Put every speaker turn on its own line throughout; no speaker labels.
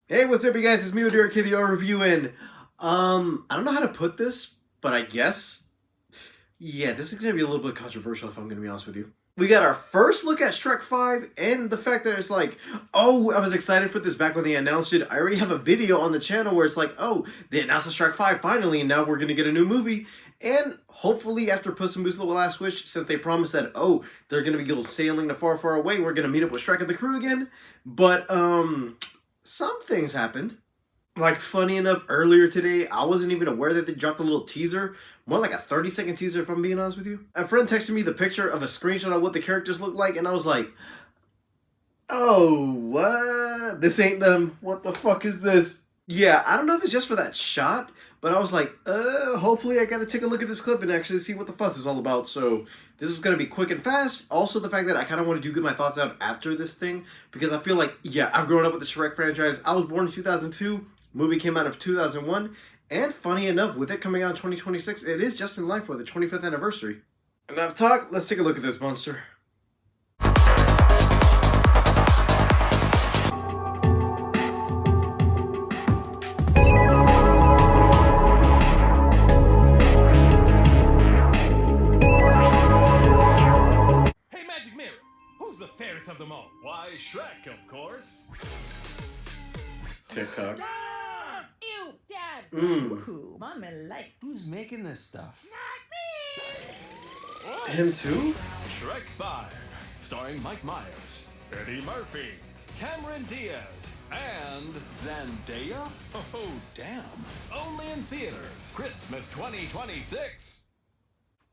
Hey, what's up, you guys? It's me, Derek here, the overview, and I don't know how to put this, but I guess, yeah, this is gonna be a little bit controversial if I'm gonna be honest with you. We got our first look at Shrek 5, and the fact that it's like, oh, I was excited for this back when they announced it. I already have a video on the channel where it's like, oh, they announced the Shrek 5 finally, and now we're gonna get a new movie. And hopefully, after Puss in Boots: The Last Wish, since they promised that, oh, they're gonna be sailing to far, far away, we're gonna meet up with Shrek and the crew again. But some things happened. Like, funny enough, earlier today, I wasn't even aware that they dropped a little teaser. More like a 30-second teaser, if I'm being honest with you. A friend texted me the picture of a screenshot of what the characters look like, and I was like, oh, what? This ain't them. What the fuck is this? Yeah, I don't know if it's just for that shot, but I was like, hopefully I gotta take a look at this clip and actually see what the fuss is all about. So this is gonna be quick and fast. Also, the fact that I kind of want to get my thoughts out after this thing, because I feel like, yeah, I've grown up with the Shrek franchise. I was born in 2002. Movie came out of 2001. And funny enough, with it coming out in 2026, it is just in line for the 25th anniversary. Enough talk, let's take a look at this monster.
Hey, Magic Mirror, who's the fairest of them all? Why, Shrek, of course.
TikTok.
Ew, Dad!
Ooh, mommy like.
Who's making this stuff?
Him too?
Shrek 5, starring Mike Myers, Eddie Murphy, Cameron Diaz, and Zendaya? Oh, damn. Only in theaters, Christmas 2026.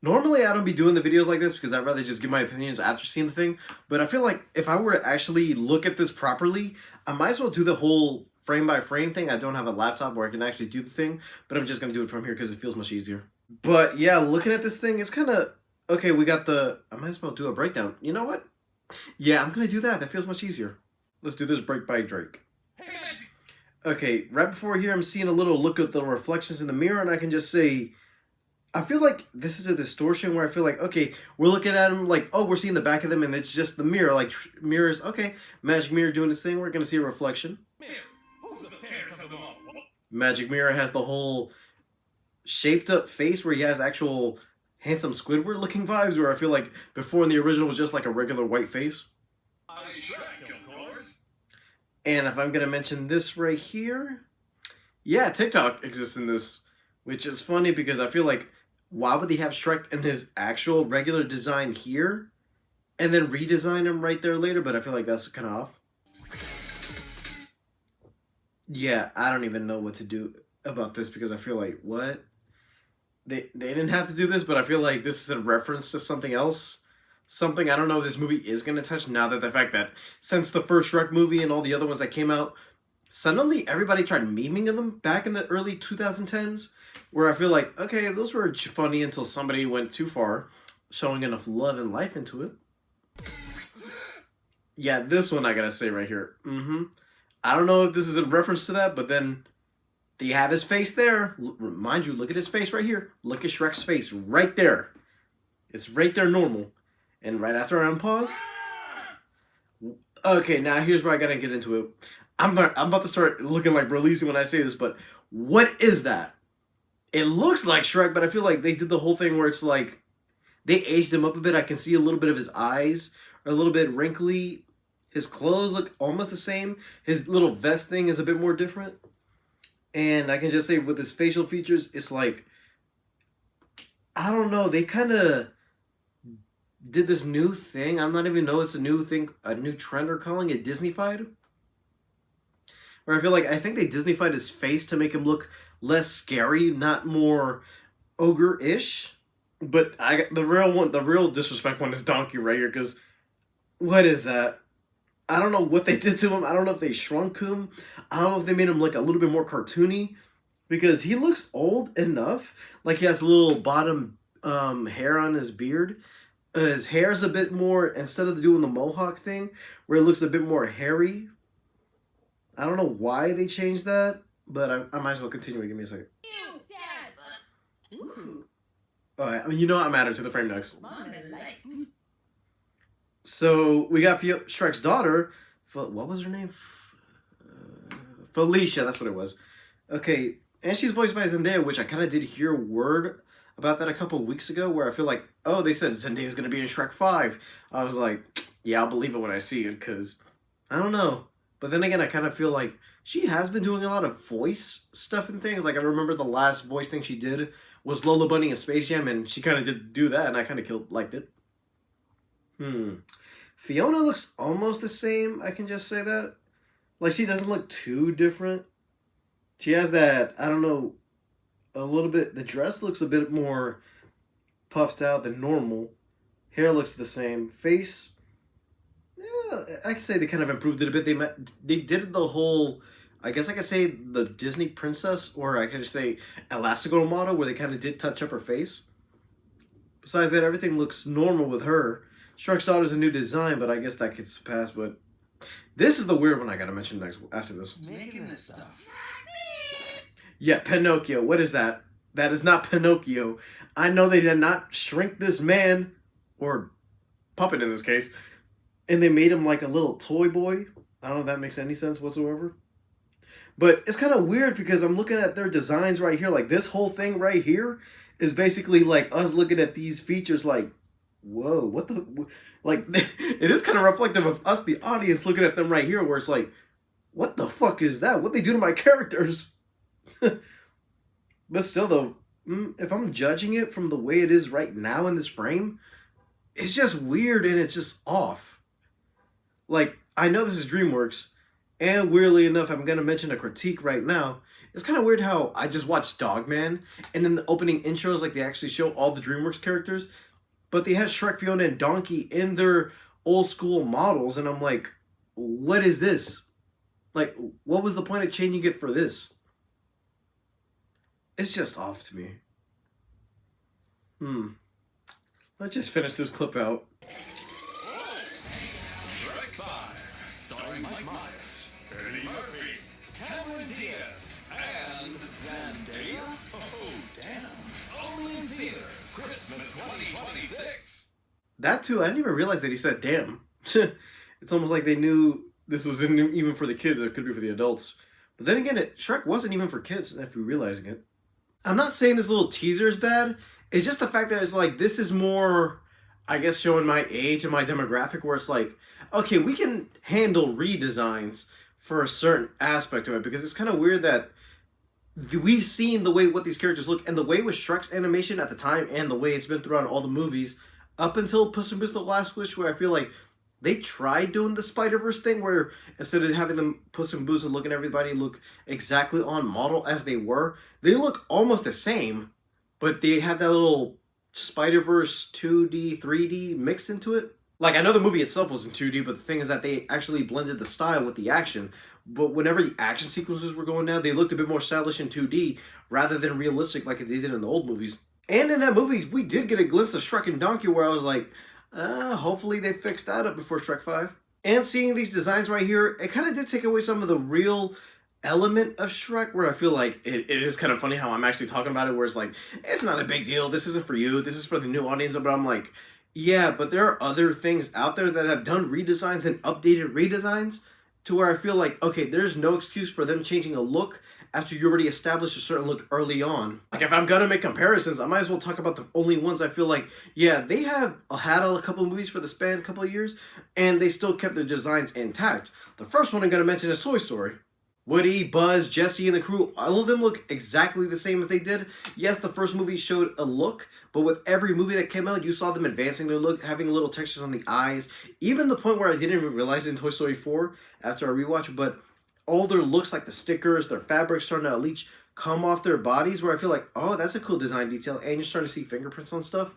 Normally, I don't be doing the videos like this because I'd rather just give my opinions after seeing the thing. But I feel like if I were to actually look at this properly, I might as well do the whole frame by frame thing. I don't have a laptop where I can actually do the thing, but I'm just going to do it from here because it feels much easier. But yeah, looking at this thing, it's kind of, okay, we got I might as well do a breakdown. You know what? Yeah, I'm going to do that. That feels much easier. Let's do this break by Drake.
Hey, Magic.
Okay, right before here, I'm seeing a little look at the reflections in the mirror, and I can just say, I feel like this is a distortion where I feel like, okay, we're looking at them like, oh, we're seeing the back of them, and it's just the mirror. Like, mirrors, okay, Magic Mirror doing this thing, we're going to see a reflection.
Mirror, who's the fairest of them all?
Magic Mirror has the whole shaped up face where he has actual handsome Squidward looking vibes, where I feel like before in the original was just like a regular white face.
Why, Shrek, of course.
And if I'm going to mention this right here, yeah, TikTok exists in this, which is funny because I feel like, why would he have Shrek in his actual regular design here and then redesign him right there later? But I feel like that's kind of off. Yeah, I don't even know what to do about this because I feel like, what? They didn't have to do this, but I feel like this is a reference to something else. Something I don't know if this movie is going to touch now that the fact that since the first Shrek movie and all the other ones that came out, suddenly everybody tried memeing them back in the early 2010s. Where I feel like, okay, those were funny until somebody went too far, showing enough love and life into it. Yeah, this one I gotta say right here. I don't know if this is in reference to that, but then do you have his face there? Mind you, look at his face right here. Look at Shrek's face right there. It's right there normal. And right after I unpause. Okay, now here's where I gotta get into it. I'm about to start looking like Berlisi when I say this, but what is that? It looks like Shrek, but I feel like they did the whole thing where it's like they aged him up a bit. I can see a little bit of his eyes are a little bit wrinkly. His clothes look almost the same. His little vest thing is a bit more different. And I can just say with his facial features, it's like, I don't know. They kind of did this new thing. I'm not even know it's a new thing, a new trend they're calling it Disneyfied. Where I think they Disneyfied his face to make him look less scary, not more ogre-ish. But the real disrespect one is Donkey right here, because what is that? I don't know what they did to him. I don't know if they shrunk him. I don't know if they made him like a little bit more cartoony, because he looks old enough. Like he has a little bottom hair on his beard. His hair's a bit more, instead of doing the mohawk thing, where it looks a bit more hairy. I don't know why they changed that. But I might as well continue. Give me a second.
Ew, Dad!
Ooh,
Alright, you know I'm added to the frame next.
mommy like.
So we got Shrek's daughter. What was her name? Felicia, that's what it was. Okay, and she's voiced by Zendaya, which I kind of did hear word about that a couple of weeks ago, where I feel like, oh, they said Zendaya's gonna be in Shrek 5. I was like, yeah, I'll believe it when I see it, because I don't know. But then again, I kind of feel like she has been doing a lot of voice stuff and things. Like, I remember the last voice thing she did was Lola Bunny in Space Jam, and she kind of did do that, and I kind of liked it. Fiona looks almost the same, I can just say that. Like, she doesn't look too different. She has that, I don't know, a little bit, the dress looks a bit more puffed out than normal. Hair looks the same. Face, yeah, I could say they kind of improved it a bit. They did the whole, I guess I could say the Disney princess, or I could just say Elastigirl model, where they kind of did touch up her face. Besides that, everything looks normal with her. Shrek's daughter's a new design, but I guess that gets passed. But this is the weird one I gotta mention next after this.
Making this stuff.
Yeah, Pinocchio. What is that? That is not Pinocchio. I know they did not shrink this man, or puppet in this case, and they made him like a little toy boy. I don't know if that makes any sense whatsoever. But it's kind of weird because I'm looking at their designs right here. Like, this whole thing right here is basically like us looking at these features like, whoa, what the... Like, it is kind of reflective of us, the audience, looking at them right here, where it's like, what the fuck is that? What they do to my characters? But still, though, if I'm judging it from the way it is right now in this frame, it's just weird and it's just off. Like, I know this is Dreamworks, and weirdly enough, I'm going to mention a critique right now. It's kind of weird how I just watched Dogman, and in the opening intros, like, they actually show all the Dreamworks characters, but they had Shrek, Fiona, and Donkey in their old school models, and I'm like, what is this? Like, what was the point of changing it for this? It's just off to me. Let's just finish this clip out.
Shrek 5, starring Mike Myers, Eddie Murphy, Cameron Diaz, and Zendaya. Oh, damn. Only in theaters, Christmas 2026.
That too, I didn't even realize that he said damn. It's almost like they knew this was even for the kids, it could be for the adults. But then again, Shrek wasn't even for kids, if you're realizing it. I'm not saying this little teaser is bad. It's just the fact that it's like, this is more, I guess, showing my age and my demographic, where it's like, okay, we can handle redesigns for a certain aspect of it, because it's kind of weird that we've seen the way what these characters look, and the way with Shrek's animation at the time, and the way it's been throughout all the movies, up until Puss in Boots: The Last Wish, where I feel like they tried doing the Spider-Verse thing, where instead of having them Puss in Boots and looking at everybody look exactly on model as they were, they look almost the same, but they have that little Spider-Verse 2D, 3D mix into it. Like, I know the movie itself was in 2D, but the thing is that they actually blended the style with the action. But whenever the action sequences were going down, they looked a bit more stylish in 2D rather than realistic like they did in the old movies. And in that movie, we did get a glimpse of Shrek and Donkey, where I was like, hopefully they fix that up before Shrek 5. And seeing these designs right here, it kind of did take away some of the real element of Shrek, where I feel like it is kind of funny how I'm actually talking about it, where it's like, it's not a big deal, this isn't for you, this is for the new audience. But I'm like, yeah, but there are other things out there that have done redesigns and updated redesigns to where I feel like, okay, there's no excuse for them changing a look after you already established a certain look early on. Like, if I'm gonna make comparisons, I might as well talk about the only ones I feel like, yeah, they have had a couple movies for the span couple of years, and they still kept their designs intact. The first one I'm gonna mention is Toy Story. Woody, Buzz, Jesse, and the crew, all of them look exactly the same as they did. Yes, the first movie showed a look, but with every movie that came out, you saw them advancing their look, having little textures on the eyes. Even the point where I didn't even realize it in Toy Story 4 after I rewatched, but all their looks, like the stickers, their fabrics starting to at least come off their bodies, where I feel like, oh, that's a cool design detail, and you're starting to see fingerprints on stuff.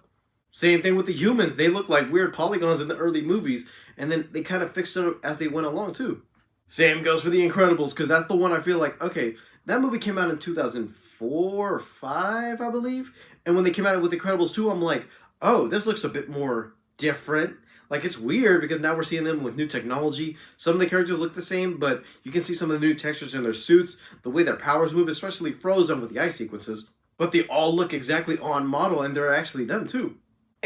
Same thing with the humans. They look like weird polygons in the early movies, and then they kind of fixed it as they went along, too. Same goes for The Incredibles, because that's the one I feel like, okay, that movie came out in 2004 or 5, I believe. And when they came out with The Incredibles 2, I'm like, oh, this looks a bit more different. Like, it's weird because now we're seeing them with new technology. Some of the characters look the same, but you can see some of the new textures in their suits, the way their powers move, especially Frozen with the ice sequences. But they all look exactly on model, and they're actually done, too.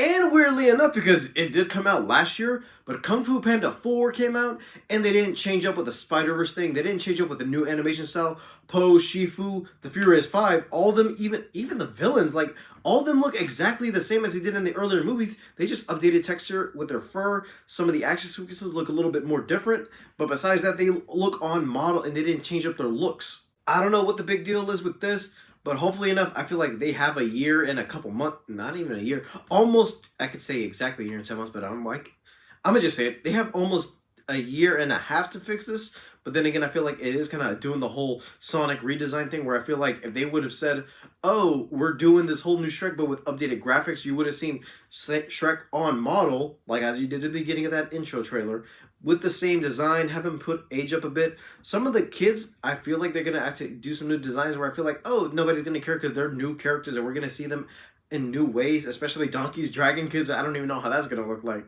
And weirdly enough, because it did come out last year, but Kung Fu Panda 4 came out, and they didn't change up with the Spider-Verse thing. They didn't change up with the new animation style. Po, Shifu, the Furious 5, all of them, even the villains, like, all of them look exactly the same as they did in the earlier movies. They just updated texture with their fur. Some of the action sequences look a little bit more different, but besides that, they look on model, and they didn't change up their looks. I don't know what the big deal is with this, but hopefully enough, I feel like they have a year and a couple months, not even a year, almost, I could say exactly a year and 10 months, but I'm gonna just say it. They have almost a year and a half to fix this, but then again, I feel like it is kind of doing the whole Sonic redesign thing where I feel like if they would have said, oh, we're doing this whole new Shrek, but with updated graphics, you would have seen Shrek on model, like as you did at the beginning of that intro trailer, with the same design, have him put age up a bit. Some of the kids, I feel like they're going to actually do some new designs where I feel like, oh, nobody's going to care because they're new characters and we're going to see them in new ways, especially Donkey's Dragon Kids. I don't even know how that's going to look like.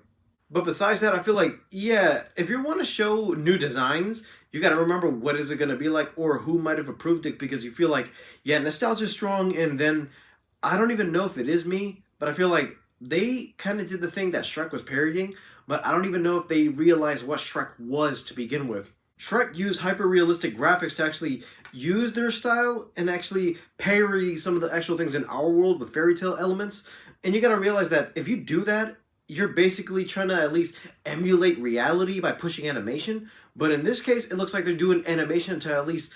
But besides that, I feel like, yeah, if you want to show new designs, you got to remember what is it going to be like or who might have approved it, because you feel like, yeah, nostalgia's strong, and then I don't even know if it is me, but I feel like they kind of did the thing that Shrek was parodying, but I don't even know if they realized what Shrek was to begin with. Shrek used hyper-realistic graphics to actually use their style and actually parody some of the actual things in our world with fairy tale elements. And you gotta realize that if you do that, you're basically trying to at least emulate reality by pushing animation. But in this case, it looks like they're doing animation to at least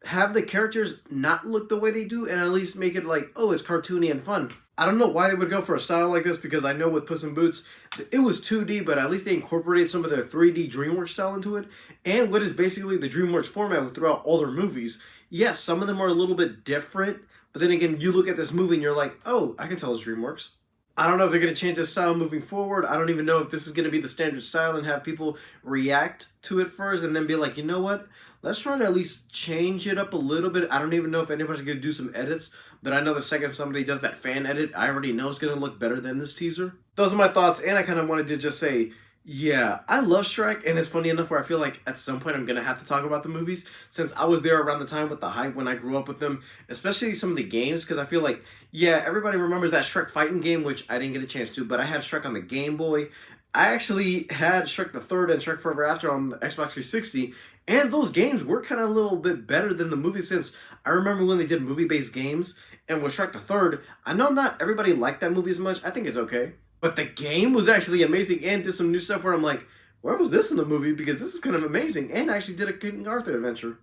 have the characters not look the way they do and at least make it like, oh, it's cartoony and fun. I don't know why they would go for a style like this, because I know with Puss in Boots, it was 2D, but at least they incorporated some of their 3D Dreamworks style into it, and what is basically the Dreamworks format throughout all their movies. Yes, some of them are a little bit different, but then again, you look at this movie and you're like, oh, I can tell it's Dreamworks. I don't know if they're going to change this style moving forward. I don't even know if this is going to be the standard style and have people react to it first and then be like, you know what? Let's try to at least change it up a little bit. I don't even know if anybody's going to do some edits, but I know the second somebody does that fan edit, I already know it's going to look better than this teaser. Those are my thoughts, and I kind of wanted to just say, yeah, I love Shrek, and it's funny enough where I feel like at some point I'm going to have to talk about the movies, since I was there around the time with the hype when I grew up with them, especially some of the games, because I feel like, yeah, everybody remembers that Shrek fighting game, which I didn't get a chance to, but I had Shrek on the Game Boy. I actually had Shrek the Third and Shrek Forever After on the Xbox 360, and those games were kind of a little bit better than the movie, since I remember when they did movie-based games, and with Shrek the Third, I know not everybody liked that movie as much. I think it's okay. But the game was actually amazing and did some new stuff where I'm like, where was this in the movie? Because this is kind of amazing. And I actually did a King Arthur adventure.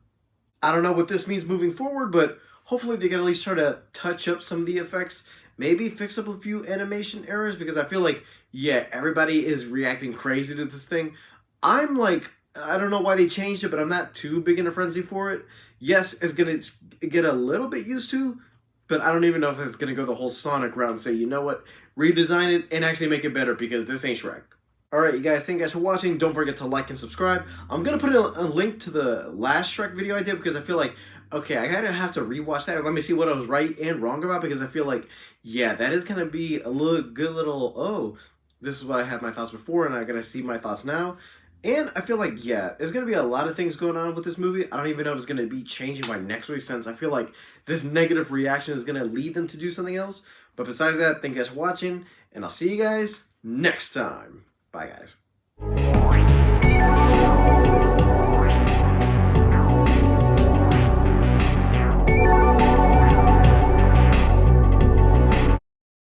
I don't know what this means moving forward, but hopefully they can at least try to touch up some of the effects. Maybe fix up a few animation errors, because I feel like, yeah, everybody is reacting crazy to this thing. I'm like, I don't know why they changed it, but I'm not too big in a frenzy for it. Yes, it's going to get a little bit used to, but I don't even know if it's going to go the whole Sonic route and say, you know what, redesign it and actually make it better, because this ain't Shrek. Alright, you guys, thank you guys for watching. Don't forget to like and subscribe. I'm going to put a link to the last Shrek video I did, because I feel like, okay, I kind of have to rewatch that and let me see what I was right and wrong about, because I feel like, yeah, that is going to be a good little, oh, this is what I had my thoughts before and I'm going to see my thoughts now. And I feel like, yeah, there's going to be a lot of things going on with this movie. I don't even know if it's going to be changing by next week, since I feel like this negative reaction is going to lead them to do something else. But besides that, thank you guys for watching, and I'll see you guys next time. Bye, guys.